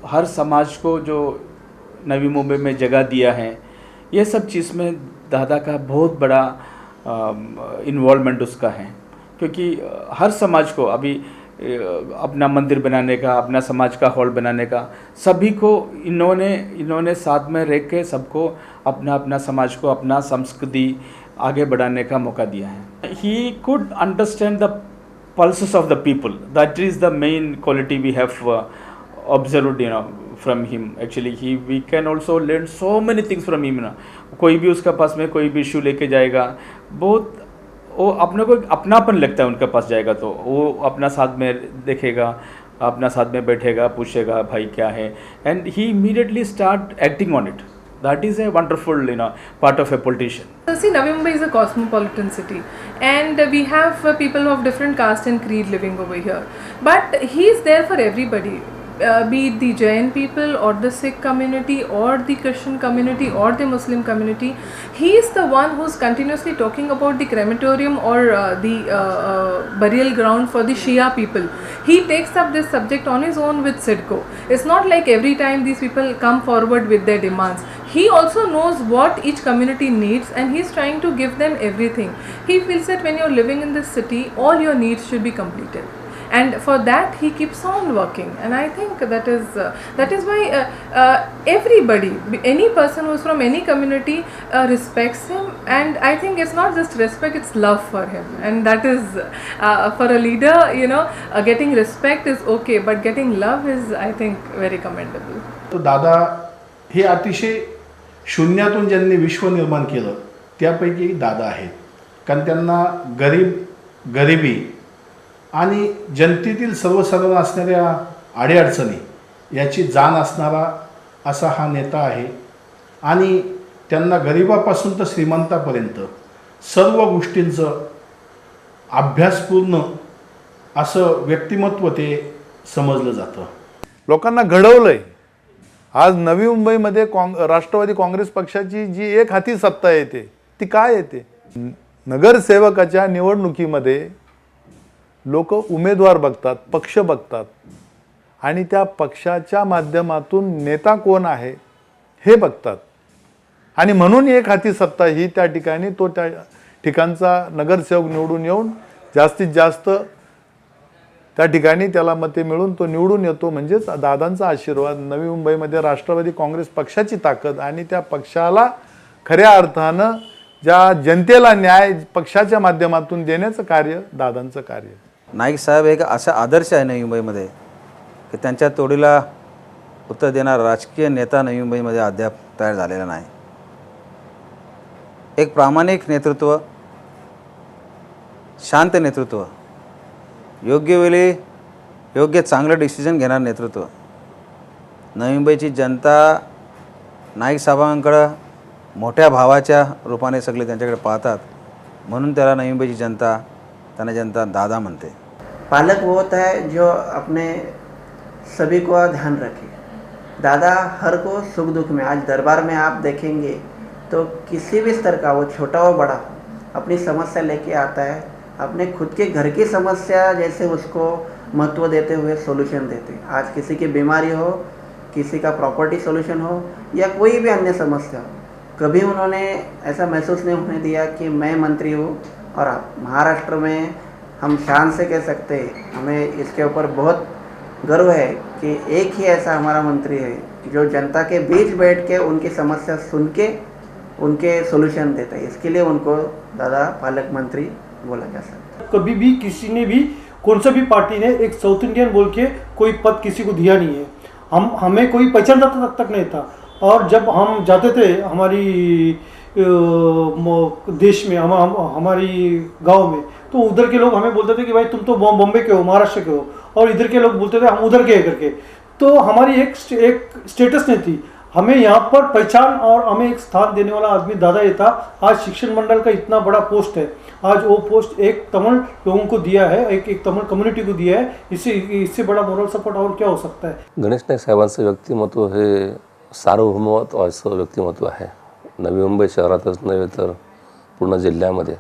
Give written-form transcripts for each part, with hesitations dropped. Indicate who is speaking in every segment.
Speaker 1: हर समाज को जो नवी मुंबई में जगह दिया है, ये सब चीज़ में दादा का बहुत बड़ा इन्वॉल्वमेंट उसका है। क्योंकि हर समाज को अभी अपना मंदिर बनाने का, अपना समाज का हॉल बनाने का, सभी को इन्होंने साथ में रह के सबको अपना अपना समाज को, अपना संस्कृति आगे बढ़ाने का मौका दिया है। He could understand the pulses of the people. That is the main quality we have observed, from him. Actually, we can also learn so many things from him. कोई भी उसका पास में कोई भी इशू लेके जाएगा, बहुत वो अपने को अपनापन लगता है उनके पास जाएगा तो वो अपना साथ में देखेगा, अपना साथ में बैठेगा, पूछेगा भाई क्या है, and he immediately start acting on it. That is a wonderful, part of a politician.
Speaker 2: So see, Navi Mumbai is a cosmopolitan city, and we have people of different caste and creed living over here. But he is there for everybody, be it the Jain people or the Sikh community or the Christian community or the Muslim community. He is the one who's continuously talking about the crematorium or the burial ground for the Shia people. He takes up this subject on his own with SIDCO. It's not like every time these people come forward with their demands. He also knows what each community needs, and he's trying to give them everything. He feels that when you're living in this city, all your needs should be completed, and for that he keeps on working. And I think that is why everybody, any person who's from any community respects him. And I think it's not just respect, it's love for him, and that is for a leader, getting respect is okay, but getting love is, I think, very commendable.
Speaker 3: तो दादा हे अतिशय शून्यातून ज्यांनी विश्व निर्माण केलं त्यापैकी दादा आहेत. कारण त्यांना गरिबी आणि जनतेतील सर्वसाधारण असणाऱ्या अडीअडचणी याची जाण असणारा असा हा नेता आहे. आणि त्यांना गरिबापासून तर श्रीमंतापर्यंत सर्व गोष्टींचं अभ्यासपूर्ण असं व्यक्तिमत्व ते समजलं जातं.
Speaker 4: लोकांना घडवलंय. आज नवी मुंबईमध्ये राष्ट्रवादी काँग्रेस पक्षाची जी एक हाती सत्ता येते ती काय येते? नगरसेवकाच्या निवडणुकीमध्ये लोक उमेदवार बघतात, पक्ष बघतात, आणि त्या पक्षाच्या माध्यमातून नेता कोण आहे हे बघतात. आणि म्हणून एक हाती सत्ता ही त्या ठिकाणी तो त्या ठिकाणचा नगरसेवक निवडून येऊन जास्तीत जास्त त्या ठिकाणी त्याला मते मिळून तो निवडून येतो. म्हणजेच दादांचा आशीर्वाद, नवी मुंबईमध्ये राष्ट्रवादी काँग्रेस पक्षाची ताकद आणि त्या पक्षाला खऱ्या अर्थानं ज्या जनतेला न्याय पक्षाच्या माध्यमातून देण्याचं कार्य दादांचं कार्य.
Speaker 5: नाईक साहेब एक असा आदर्श आहे नवी मुंबईमध्ये की त्यांच्या तोडीला उत्तर देणारा राजकीय नेता नवी मुंबईमध्ये अद्याप तयार झालेला नाही. एक प्रामाणिक नेतृत्व, शांत नेतृत्व, योग्य वेळी योग्य चांगलं डिसिजन घेणारं नेतृत्व. नवी मुंबईची जनता नाईक साहेबांकडं मोठ्या भावाच्या रूपाने सगळे त्यांच्याकडे पाहतात. म्हणून त्याला नवी मुंबईची जनता दादा म्हणते.
Speaker 6: पालक वो होता है जो अपने सभी को ध्यान रखे. दादा हर को सुख दुख में, आज दरबार में आप देखेंगे तो किसी भी स्तर का, वो छोटा हो बड़ा हो, अपनी समस्या लेके आता है. अपने खुद के घर की समस्या जैसे उसको महत्व देते हुए सॉल्यूशन देते. आज किसी की बीमारी हो, किसी का प्रॉपर्टी सॉल्यूशन हो, या कोई भी अन्य समस्या हो, कभी उन्होंने ऐसा महसूस नहीं होने दिया कि मैं मंत्री हूँ. और आप महाराष्ट्र में हम शान से कह सकते हैं, हमें इसके ऊपर बहुत गर्व है कि एक ही ऐसा हमारा मंत्री है जो जनता के बीच बैठ के उनकी समस्या सुन के उनके सॉल्यूशन देता है. इसके लिए उनको दादा पालक मंत्री बोला जा सकता है.
Speaker 7: कभी भी किसी ने भी, कौन सा भी पार्टी ने एक साउथ इंडियन बोल के कोई पद किसी को दिया नहीं है. हमें कोई पहचानता तक नहीं था. और जब हम जाते थे हमारी देश में, हमारी गांव में, तो उधर के लोग हमें बोलते थे कि भाई तुम तो बॉम्बे के हो, महाराष्ट्र के हो, और इधर के लोग बोलते थे हम उधर के करके. तो हमारी एक स्टेटस नहीं थी. हमें यहाँ पर पहचान और हमें एक स्थान देने वाला आदमी दादा ये था. आज शिक्षण मंडल का इतना बड़ा पोस्ट है. आज वो पोस्ट एक तमिल लोगों को दिया है, एक तमिल कम्युनिटी को दिया है. इससे बड़ा मोरल सपोर्ट और क्या हो सकता है.
Speaker 8: गणेश नाईक साहेबांचं व्यक्तिमत्व हे सार्वभौमत्व असं व्यक्तिमत्व आहे. नवी मुंबई शहरातच नव्हे तर पूर्ण जिल्ह्यामध्ये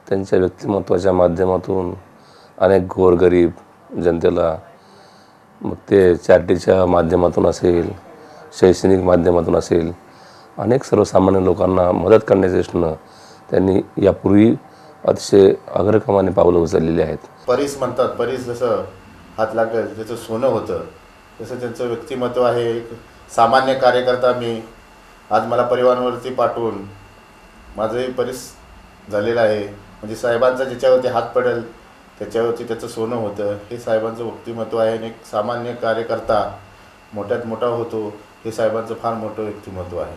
Speaker 8: त्यांच्या व्यक्तिमत्वाच्या माध्यमातून अनेक गोरगरीब जनतेला मग ते चॅरिटीच्या माध्यमातून असेल, शैक्षणिक माध्यमातून असेल, अनेक सर्वसामान्य लोकांना मदत करण्याच्या दृष्टीनं त्यांनी यापूर्वी अतिशय अग्रक्रमाने पावलं उचललेली आहेत.
Speaker 9: परीस म्हणतात, परीस जसं हात लागलं त्याचं सोनं होतं, तसं त्यांचं व्यक्तिमत्व आहे. एक सामान्य कार्यकर्ता मी आज मला परिवारावरती पाठवून माझंही परीस झालेलं आहे. म्हणजे साहेबांचा ज्याच्यावरती हात पडेल त्याच्यावरती त्याचं सोनं होतं, हे साहेबांचं व्यक्तिमत्व आहे. आणि एक सामान्य कार्यकर्ता मोठ्यात मोठा होतो, हे साहेबांचं फार मोठं व्यक्तिमत्व आहे.